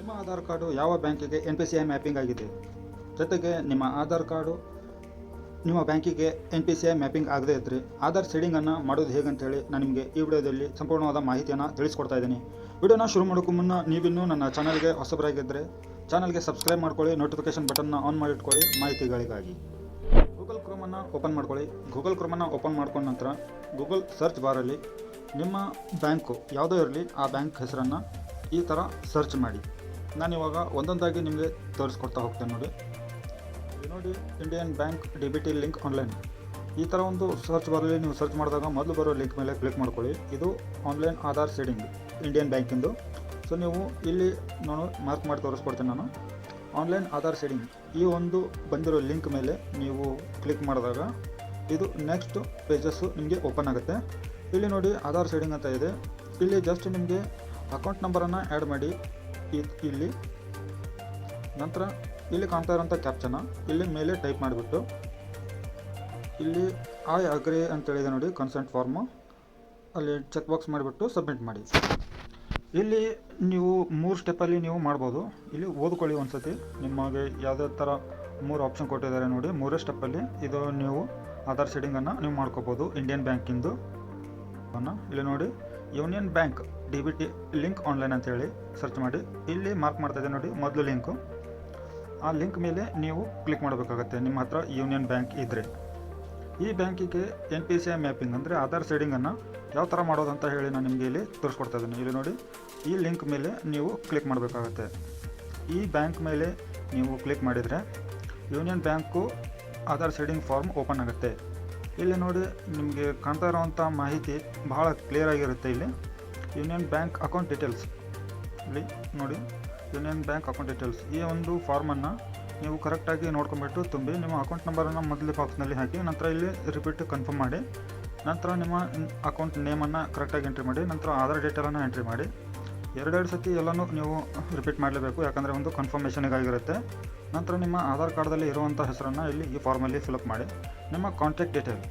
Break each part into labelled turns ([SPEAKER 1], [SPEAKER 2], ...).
[SPEAKER 1] ನಿಮ್ಮ ಆಧಾರ್ ಕಾರ್ಡು ಯಾವ ಬ್ಯಾಂಕಿಗೆ NPCI ಮ್ಯಾಪಿಂಗ್ ಆಗಿದೆ, ಜೊತೆಗೆ ನಿಮ್ಮ ಆಧಾರ್ ಕಾರ್ಡು ನಿಮ್ಮ ಬ್ಯಾಂಕಿಗೆ NPCI ಮ್ಯಾಪಿಂಗ್ ಆಗದೇ ಇದ್ದರೆ ಆಧಾರ್ ಸೀಡಿಂಗನ್ನು ಮಾಡೋದು ಹೇಗಂತೇಳಿ ನಾನು ನಿಮಗೆ ಈ ವಿಡಿಯೋದಲ್ಲಿ ಸಂಪೂರ್ಣವಾದ ಮಾಹಿತಿಯನ್ನು ತಿಳಿಸ್ಕೊಡ್ತಾ ಇದ್ದೀನಿ. ವಿಡಿಯೋನ ಶುರು ಮಾಡೋಕ್ಕೂ ಮುನ್ನ ನೀವಿನ್ನೂ ನನ್ನ ಚಾನಲ್ಗೆ ಹೊಸಬರಾಗಿದ್ದರೆ ಚಾನಲ್ಗೆ ಸಬ್ಸ್ಕ್ರೈಬ್ ಮಾಡ್ಕೊಳ್ಳಿ, ನೋಟಿಫಿಕೇಷನ್ ಬಟನ್ನ ಆನ್ ಮಾಡಿಟ್ಕೊಳ್ಳಿ ಮಾಹಿತಿಗಳಿಗಾಗಿ. ಗೂಗಲ್ ಕ್ರೋಮನ್ನು ಓಪನ್ ಮಾಡ್ಕೊಳ್ಳಿ. ಗೂಗಲ್ ಕ್ರೋಮನ್ನು ಓಪನ್ ಮಾಡ್ಕೊಂಡ ನಂತರ ಗೂಗಲ್ ಸರ್ಚ್ ಬಾರಲ್ಲಿ ನಿಮ್ಮ ಬ್ಯಾಂಕು ಯಾವುದೋ ಇರಲಿ ಆ ಬ್ಯಾಂಕ್ ಹೆಸರನ್ನು ಈ ಥರ ಸರ್ಚ್ ಮಾಡಿ. ನಾನಿವಾಗ ಒಂದೊಂದಾಗಿ ನಿಮಗೆ ತೋರಿಸ್ಕೊಡ್ತಾ ಹೋಗ್ತೇನೆ. ನೋಡಿ, Indian bank DBT link online, ಈ ಥರ ಒಂದು ಸರ್ಚ್ ಬಾರಲ್ಲಿ ನೀವು ಸರ್ಚ್ ಮಾಡಿದಾಗ ಮೊದಲು ಬರೋ ಲಿಂಕ್ ಮೇಲೆ ಕ್ಲಿಕ್ ಮಾಡ್ಕೊಳ್ಳಿ. ಇದು ಆನ್ಲೈನ್ ಆಧಾರ್ ಸೀಡಿಂಗ್ ಇಂಡಿಯನ್ ಬ್ಯಾಂಕಿಂದು. ಸೊ ನೀವು ಇಲ್ಲಿ ನಾನು ಮಾರ್ಕ್ ಮಾಡಿ ತೋರಿಸ್ಕೊಡ್ತೇನೆ. ನಾನು ಆನ್ಲೈನ್ ಆಧಾರ್ ಸೀಡಿಂಗ್ ಈ ಒಂದು ಬಂದಿರೋ ಲಿಂಕ್ ಮೇಲೆ ನೀವು ಕ್ಲಿಕ್ ಮಾಡಿದಾಗ ಇದು ನೆಕ್ಸ್ಟ್ ಪೇಜಸ್ಸು ನಿಮಗೆ ಓಪನ್ ಆಗುತ್ತೆ. ಇಲ್ಲಿ ನೋಡಿ ಆಧಾರ್ ಸೀಡಿಂಗ್ ಅಂತ ಇದೆ. ಇಲ್ಲಿ ಜಸ್ಟ್ ನಿಮಗೆ ಅಕೌಂಟ್ ನಂಬರನ್ನು ಆ್ಯಡ್ ಮಾಡಿ ಇಲ್ಲಿ ನಂತರ ಇಲ್ಲಿ ಕಾಣ್ತಾ ಇರೋಂಥ ಕ್ಯಾಪ್ಚನ ಇಲ್ಲಿ ಮೇಲೆ ಟೈಪ್ ಮಾಡಿಬಿಟ್ಟು ಇಲ್ಲಿ ಐ ಅಗ್ರಿ ಅಂತೇಳಿದೆ ನೋಡಿ, ಕನ್ಸೆಂಟ್ ಫಾರ್ಮು, ಅಲ್ಲಿ ಚೆಕ್ ಬಾಕ್ಸ್ ಮಾಡಿಬಿಟ್ಟು ಸಬ್ಮಿಟ್ ಮಾಡಿ. ಇಲ್ಲಿ ನೀವು 3 ಸ್ಟೆಪ್ಪಲ್ಲಿ ನೀವು ಮಾಡ್ಬೋದು. ಇಲ್ಲಿ ಓದ್ಕೊಳ್ಳಿ ಒಂದ್ಸತಿ, ನಿಮಗೆ ಯಾವುದೇ ಥರ 3 ಆಪ್ಷನ್ ಕೊಟ್ಟಿದ್ದಾರೆ ನೋಡಿ. 3 ಸ್ಟೆಪ್ಪಲ್ಲಿ ಇದು ನೀವು ಆಧಾರ್ ಸೀಡಿಂಗನ್ನು ನೀವು ಮಾಡ್ಕೋಬೋದು ಇಂಡಿಯನ್ ಬ್ಯಾಂಕಿಂದು. ಇಲ್ಲಿ ನೋಡಿ, union bank DBT link online ಅಂತೇಳಿ ಸರ್ಚ್ ಮಾಡಿ ಇಲ್ಲಿ ಮಾರ್ಕ್ ಮಾಡ್ತಾಯಿದೆ ನೋಡಿ ಮೊದಲು ಲಿಂಕು. ಆ ಲಿಂಕ್ ಮೇಲೆ ನೀವು ಕ್ಲಿಕ್ ಮಾಡಬೇಕಾಗತ್ತೆ ನಿಮ್ಮ ಹತ್ರ ಯೂನಿಯನ್ ಬ್ಯಾಂಕ್ ಇದ್ದರೆ. ಈ ಬ್ಯಾಂಕಿಗೆ NPCI ಮ್ಯಾಪಿಂಗ್ ಅಂದರೆ ಆಧಾರ್ ಸೀಡಿಂಗನ್ನು ಯಾವ ಥರ ಮಾಡೋದು ಅಂತ ಹೇಳಿ ನಾನು ನಿಮಗೆ ಇಲ್ಲಿ ತೋರಿಸ್ಕೊಡ್ತಾ ಇದ್ದೀನಿ. ಇಲ್ಲಿ ನೋಡಿ, ಈ ಲಿಂಕ್ ಮೇಲೆ ನೀವು ಕ್ಲಿಕ್ ಮಾಡಬೇಕಾಗತ್ತೆ. ಈ ಬ್ಯಾಂಕ್ ಮೇಲೆ ನೀವು ಕ್ಲಿಕ್ ಮಾಡಿದರೆ Union Bank Aadhaar seeding form open ಆಗುತ್ತೆ. ಇಲ್ಲಿ ನೋಡಿ, ನಿಮಗೆ ಕಾಣ್ತಾ ಇರೋವಂಥ ಮಾಹಿತಿ ಬಹಳ ಕ್ಲಿಯರ್ ಆಗಿರುತ್ತೆ. ಇಲ್ಲಿ ಯೂನಿಯನ್ ಬ್ಯಾಂಕ್ ಅಕೌಂಟ್ ಡೀಟೇಲ್ಸ್, ಇಲ್ಲಿ ನೋಡಿ ಯೂನಿಯನ್ ಬ್ಯಾಂಕ್ ಅಕೌಂಟ್ ಡೀಟೇಲ್ಸ್, ಈ ಒಂದು ಫಾರ್ಮನ್ನು ನೀವು ಕರೆಕ್ಟಾಗಿ ನೋಡ್ಕೊಂಬಿಟ್ಟು ತುಂಬಿ ನಿಮ್ಮ ಅಕೌಂಟ್ ನಂಬರನ್ನು ಮೊದಲೇ ಬಾಕ್ಸ್ನಲ್ಲಿ ಹಾಕಿ ನಂತರ ಇಲ್ಲಿ ರಿಪೀಟ್ ಕನ್ಫರ್ಮ್ ಮಾಡಿ ನಂತರ ನಿಮ್ಮ ಅಕೌಂಟ್ ನೇಮನ್ನು ಕರೆಕ್ಟಾಗಿ ಎಂಟ್ರಿ ಮಾಡಿ ನಂತರ ಆಧಾರ್ ಡೀಟೇಲನ್ನು ಎಂಟ್ರಿ ಮಾಡಿ. 2 ಸತಿ ಎಲ್ಲನೂ ನೀವು ರಿಪೀಟ್ ಮಾಡಲೇಬೇಕು, ಯಾಕಂದರೆ ಒಂದು ಕನ್ಫರ್ಮೇಷನಿಗಾಗಿರುತ್ತೆ. ನಂತರ ನಿಮ್ಮ ಆಧಾರ್ ಕಾರ್ಡ್ದಲ್ಲಿ ಇರುವಂಥ ಹೆಸರನ್ನು ಇಲ್ಲಿ ಈ ಫಾರ್ಮಲ್ಲಿ ಫಿಲಪ್ ಮಾಡಿ ನಿಮ್ಮ ಕಾಂಟ್ಯಾಕ್ಟ್ ಡೀಟೇಲ್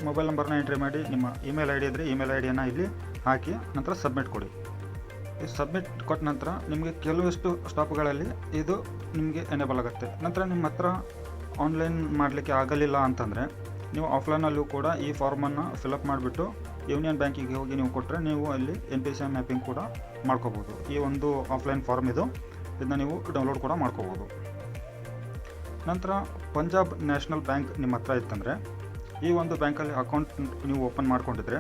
[SPEAKER 1] ಮೊಬೈಲ್ ನಂಬರ್ನ ಎಂಟ್ರಿ ಮಾಡಿ ನಿಮ್ಮ ಇಮೇಲ್ ID ಇದ್ದರೆ ಇಮೇಲ್ IDಯನ್ನು ಇಲ್ಲಿ ಹಾಕಿ ನಂತರ ಸಬ್ಮಿಟ್ ಕೊಡಿ. ಈ ಸಬ್ಮಿಟ್ ಕೊಟ್ಟ ನಂತರ ನಿಮಗೆ ಕೆಲವಷ್ಟು ಸ್ಟಾಪ್ಗಳಲ್ಲಿ ಇದು ನಿಮಗೆ ಎನೇಬಲ್ ಆಗುತ್ತೆ. ನಂತರ ನಿಮ್ಮ ಹತ್ರ ಆನ್ಲೈನ್ ಮಾಡಲಿಕ್ಕೆ ಆಗಲಿಲ್ಲ ಅಂತಂದರೆ ನೀವು ಆಫ್ಲೈನಲ್ಲೂ ಕೂಡ ಈ ಫಾರ್ಮನ್ನು ಫಿಲಪ್ ಮಾಡಿಬಿಟ್ಟು ಯೂನಿಯನ್ ಬ್ಯಾಂಕಿಗೆ ಹೋಗಿ ನೀವು ಕೊಟ್ಟರೆ ನೀವು ಅಲ್ಲಿ NPCI ಮ್ಯಾಪಿಂಗ್ ಕೂಡ ಮಾಡ್ಕೋಬೋದು. ಈ ಒಂದು ಆಫ್ಲೈನ್ ಫಾರ್ಮ್ ಇದು, ಇದನ್ನ ನೀವು ಡೌನ್ಲೋಡ್ ಕೂಡ ಮಾಡ್ಕೋಬೋದು. ನಂತರ ಪಂಜಾಬ್ ನ್ಯಾಷನಲ್ ಬ್ಯಾಂಕ್ ನಿಮ್ಮ ಹತ್ರ ಇತ್ತಂದರೆ ಈ ಒಂದು ಬ್ಯಾಂಕಲ್ಲಿ ಅಕೌಂಟ್ ನೀವು ಓಪನ್ ಮಾಡ್ಕೊಂಡಿದ್ರೆ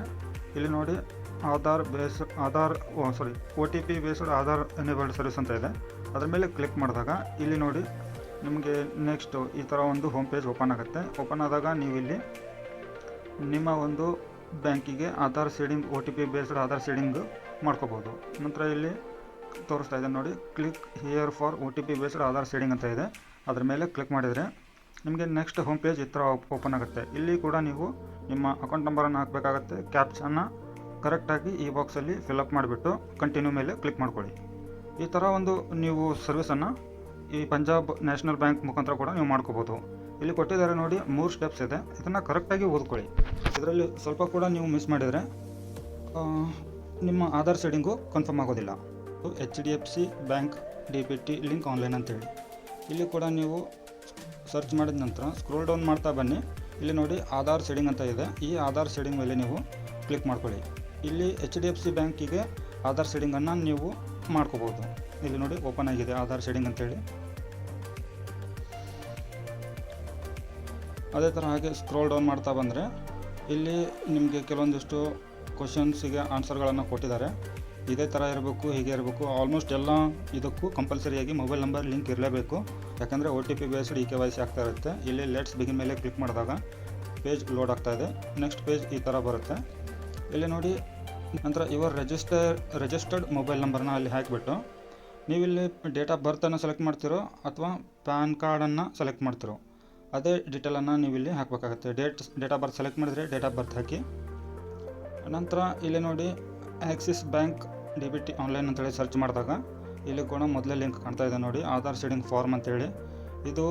[SPEAKER 1] ಇಲ್ಲಿ ನೋಡಿ OTP based Aadhaar enabled service ಅಂತ ಇದೆ. ಅದ್ರ ಮೇಲೆ ಕ್ಲಿಕ್ ಮಾಡಿದಾಗ ಇಲ್ಲಿ ನೋಡಿ ನಿಮಗೆ ನೆಕ್ಸ್ಟ್ ಈ ಥರ ಒಂದು ಹೋಮ್ ಪೇಜ್ ಓಪನ್ ಆಗುತ್ತೆ. ಓಪನ್ ಆದಾಗ ನೀವು ಇಲ್ಲಿ ನಿಮ್ಮ ಒಂದು ಬ್ಯಾಂಕಿಗೆ Aadhaar seeding OTP based Aadhaar seeding ಮಾಡ್ಕೋಬೋದು. ನಂತರ ಇಲ್ಲಿ ತೋರಿಸ್ತಾ ಇದೆ ನೋಡಿ, click here for OTP based Aadhaar seeding ಅಂತ ಇದೆ. ಅದ್ರ ಮೇಲೆ ಕ್ಲಿಕ್ ಮಾಡಿದರೆ ನಿಮಗೆ ನೆಕ್ಸ್ಟ್ ಹೋಮ್ ಪೇಜ್ ಈ ಥರ ಓಪನ್ ಆಗುತ್ತೆ. ಇಲ್ಲಿ ಕೂಡ ನೀವು ನಿಮ್ಮ ಅಕೌಂಟ್ ನಂಬರನ್ನು ಹಾಕಬೇಕಾಗತ್ತೆ. ಕ್ಯಾಪ್ಚನ್ನ ಕರೆಕ್ಟಾಗಿ ಈ ಬಾಕ್ಸಲ್ಲಿ ಫಿಲಪ್ ಮಾಡಿಬಿಟ್ಟು ಕಂಟಿನ್ಯೂ ಮೇಲೆ ಕ್ಲಿಕ್ ಮಾಡ್ಕೊಳ್ಳಿ. ಈ ಥರ ಒಂದು ನೀವು ಸರ್ವಿಸನ್ನು ಈ ಪಂಜಾಬ್ ನ್ಯಾಷನಲ್ ಬ್ಯಾಂಕ್ ಮುಖಾಂತರ ಕೂಡ ನೀವು ಮಾಡ್ಕೋಬೋದು. ಇಲ್ಲಿ ಕೊಟ್ಟಿದ್ದಾರೆ ನೋಡಿ 3 ಸ್ಟೆಪ್ಸ್ ಇದೆ, ಇದನ್ನು ಕರೆಕ್ಟಾಗಿ ಓದ್ಕೊಳ್ಳಿ. ಇದರಲ್ಲಿ ಸ್ವಲ್ಪ ಕೂಡ ನೀವು ಮಿಸ್ ಮಾಡಿದರೆ ನಿಮ್ಮ ಆಧಾರ್ ಸೀಡಿಂಗು ಕನ್ಫರ್ಮ್ ಆಗೋದಿಲ್ಲ. HDFC bank DBT link online ಅಂತೇಳಿ ಇಲ್ಲಿ ಕೂಡ ನೀವು ಸರ್ಚ್ ಮಾಡಿದ ನಂತರ ಸ್ಕ್ರೋಲ್ ಡೌನ್ ಮಾಡ್ತಾ ಬನ್ನಿ. ಇಲ್ಲಿ ನೋಡಿ ಆಧಾರ್ ಸೀಡಿಂಗ್ ಅಂತ ಇದೆ. ಈ ಆಧಾರ್ ಸೀಡಿಂಗ್ ಮೇಲೆ ನೀವು ಕ್ಲಿಕ್ ಮಾಡ್ಕೊಳ್ಳಿ. ಇಲ್ಲಿ HDFC ಬ್ಯಾಂಕಿಗೆ ಆಧಾರ್ ಸೀಡಿಂಗನ್ನು ನೀವು ಮಾಡ್ಕೋಬೋದು. ಇಲ್ಲಿ ನೋಡಿ ಓಪನ್ ಆಗಿದೆ ಆಧಾರ್ ಸೀಡಿಂಗ್ ಅಂತೇಳಿ. ಅದೇ ಥರ ಹಾಗೆ ಸ್ಕ್ರೋಲ್ ಡೌನ್ ಮಾಡ್ತಾ ಬಂದರೆ ಇಲ್ಲಿ ನಿಮಗೆ ಕೆಲವೊಂದಿಷ್ಟು ಕ್ವಶನ್ಸಿಗೆ ಆನ್ಸರ್ಗಳನ್ನು ಕೊಟ್ಟಿದ್ದಾರೆ. ಇದೇ ಥರ ಇರಬೇಕು, ಹೀಗೆ ಇರಬೇಕು. ಆಲ್ಮೋಸ್ಟ್ ಎಲ್ಲ ಇದಕ್ಕೂ ಕಂಪಲ್ಸರಿಯಾಗಿ ಮೊಬೈಲ್ ನಂಬರ್ ಲಿಂಕ್ ಇರಲೇಬೇಕು, ಯಾಕಂದರೆ OTP ಬೇಸ್ಡ್ KYC ಆಗ್ತಾ ಇರುತ್ತೆ. ಇಲ್ಲಿ ಲೆಟ್ಸ್ ಬಿಗಿನ್ ಮೇಲೆ ಕ್ಲಿಕ್ ಮಾಡಿದಾಗ ಪೇಜ್ ಲೋಡ್ ಆಗ್ತಾ ಇದೆ. ನೆಕ್ಸ್ಟ್ ಪೇಜ್ ಈ ಥರ ಬರುತ್ತೆ. ಇಲ್ಲಿ ನೋಡಿ, ನಂತರ ಇವರ್ ರಿಜಿಸ್ಟರ್ಡ್ ಮೊಬೈಲ್ ನಂಬರ್ನ ಅಲ್ಲಿ ಹಾಕಿಬಿಟ್ಟು ನೀವಿಲ್ಲಿ ಡೇಟ್ ಆಫ್ ಬರ್ತನ್ನು ಸೆಲೆಕ್ಟ್ ಮಾಡ್ತಿರೋ ಅಥವಾ ಪ್ಯಾನ್ ಕಾರ್ಡನ್ನು ಸೆಲೆಕ್ಟ್ ಮಾಡ್ತಿರೋ ಅದೇ ಡೀಟೇಲನ್ನು ನೀವಿಲ್ಲಿ ಹಾಕಬೇಕಾಗುತ್ತೆ. ಡೇಟ್ ಆಫ್ ಬರ್ತ್ ಸೆಲೆಕ್ಟ್ ಮಾಡಿದರೆ ಡೇಟ್ ಆಫ್ ಬರ್ತ್ ಹಾಕಿ. ನಂತರ ಇಲ್ಲಿ ನೋಡಿ ಆಕ್ಸಿಸ್ ಬ್ಯಾಂಕ್ DBT ಆನ್ಲೈನ್ ಅಂತೇಳಿ ಸರ್ಚ್ ಮಾಡಿದಾಗ ಇಲ್ಲಿ ಕೂಡ ಮೊದಲೇ ಲಿಂಕ್ ಕಾಣ್ತಾ ಇದೆ ನೋಡಿ, ಆಧಾರ್ ಸೀಡಿಂಗ್ ಫಾರ್ಮ್ ಅಂತೇಳಿ. ಇದು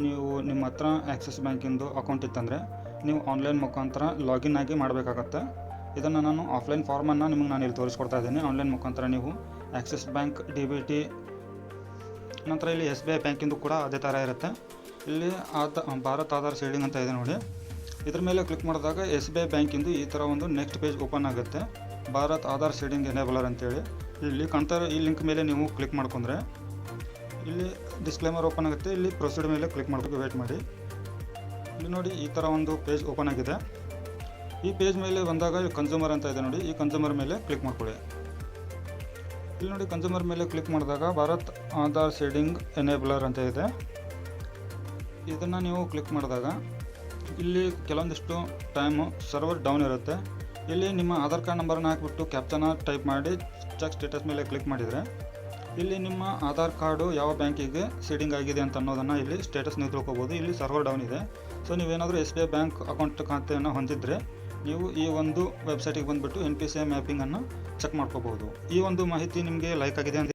[SPEAKER 1] ನೀವು ನಿಮ್ಮ ಹತ್ರ ಆಕ್ಸಿಸ್ ಬ್ಯಾಂಕಿಂದು ಅಕೌಂಟ್ ಇತ್ತಂದರೆ ನೀವು ಆನ್ಲೈನ್ ಮುಖಾಂತರ ಲಾಗಿನ್ ಆಗಿ ಮಾಡಬೇಕಾಗತ್ತೆ. ಇದನ್ನು ನಾನು ಆಫ್ಲೈನ್ ಫಾರ್ಮನ್ನು ನಿಮಗೆ ನಾನು ಇಲ್ಲಿ ತೋರಿಸ್ಕೊಡ್ತಾ ಇದ್ದೀನಿ. ಆನ್ಲೈನ್ ಮುಖಾಂತರ ನೀವು ಆಕ್ಸಿಸ್ ಬ್ಯಾಂಕ್ DBT ನಂತರ ಇಲ್ಲಿ SBI ಬ್ಯಾಂಕಿಂದು ಕೂಡ ಅದೇ ಥರ ಇರುತ್ತೆ. ಇಲ್ಲಿ ಭಾರತ್ ಆಧಾರ್ ಶೇಡಿಂಗ್ ಅಂತ ಇದೆ ನೋಡಿ. ಇದ್ರ ಮೇಲೆ ಕ್ಲಿಕ್ ಮಾಡಿದಾಗ SBI ಬ್ಯಾಂಕಿಂದು ಈ ಥರ ಒಂದು ನೆಕ್ಸ್ಟ್ ಪೇಜ್ ಓಪನ್ ಆಗುತ್ತೆ, ಭಾರತ್ ಆಧಾರ್ ಶೇಡಿಂಗ್ ಎನೇಬಲರ್ ಅಂತೇಳಿ. ಇಲ್ಲಿ ಕಾಣ್ತಾರೆ, ಈ ಲಿಂಕ್ ಮೇಲೆ ನೀವು ಕ್ಲಿಕ್ ಮಾಡ್ಕೊಂಡ್ರೆ ಇಲ್ಲಿ ಡಿಸ್ಕ್ಲೇಮರ್ ಓಪನ್ ಆಗುತ್ತೆ. ಇಲ್ಲಿ ಪ್ರೊಸೀಡ್ ಮೇಲೆ ಕ್ಲಿಕ್ ಮಾಡಬೇಕು, ವೇಟ್ ಮಾಡಿ. ಇಲ್ಲಿ ನೋಡಿ ಈ ಥರ ಒಂದು ಪೇಜ್ ಓಪನ್ ಆಗಿದೆ. ಈ ಪೇಜ್ ಮೇಲೆ ಬಂದಾಗ ಕನ್ಸ್ಯೂಮರ್ ಅಂತ ಇದೆ ನೋಡಿ, ಈ ಕನ್ಸ್ಯೂಮರ್ ಮೇಲೆ ಕ್ಲಿಕ್ ಮಾಡ್ಕೊಳ್ಳಿ. ಇಲ್ಲಿ ನೋಡಿ ಕನ್ಸ್ಯೂಮರ್ ಮೇಲೆ ಕ್ಲಿಕ್ ಮಾಡಿದಾಗ ಭಾರತ್ ಆಧಾರ್ ಶೇಡಿಂಗ್ ಎನೇಬಲರ್ ಅಂತ ಇದೆ. ಇದನ್ನು ನೀವು ಕ್ಲಿಕ್ ಮಾಡಿದಾಗ ಇಲ್ಲಿ ಕೆಲವೊಂದಿಷ್ಟು ಟೈಮು ಸರ್ವರ್ ಡೌನ್ ಇರುತ್ತೆ. ಇಲ್ಲಿ ನಿಮ್ಮ ಆಧಾರ್ ಕಾರ್ಡ್ ನಂಬರನ್ನು ಹಾಕಿಬಿಟ್ಟು ಕ್ಯಾಪ್ಚನ ಟೈಪ್ ಮಾಡಿ ಚೆಕ್ ಸ್ಟೇಟಸ್ ಮೇಲೆ ಕ್ಲಿಕ್ ಮಾಡಿದರೆ ಇಲ್ಲಿ ನಿಮ್ಮ ಆಧಾರ್ ಕಾರ್ಡು ಯಾವ ಬ್ಯಾಂಕಿಗೆ ಸೀಡಿಂಗ್ ಆಗಿದೆ ಅಂತ ಅನ್ನೋದನ್ನು ಇಲ್ಲಿ ಸ್ಟೇಟಸ್ ನೀವು ತಿಳ್ಕೊಬೋದು. ಇಲ್ಲಿ ಸರ್ವರ್ ಡೌನ್ ಇದೆ. ಸೊ ನೀವೇನಾದರೂ SBI ಬ್ಯಾಂಕ್ ಅಕೌಂಟ್ ಖಾತೆಯನ್ನು ಹೊಂದಿದ್ರೆ ನೀವು ಈ ಒಂದು ವೆಬ್ಸೈಟಿಗೆ ಬಂದುಬಿಟ್ಟು NPCI ಮ್ಯಾಪಿಂಗನ್ನು ಚೆಕ್ ಮಾಡ್ಕೋಬೋದು. ಈ ಒಂದು ಮಾಹಿತಿ ನಿಮಗೆ ಲೈಕ್ ಆಗಿದೆ ಅಂತ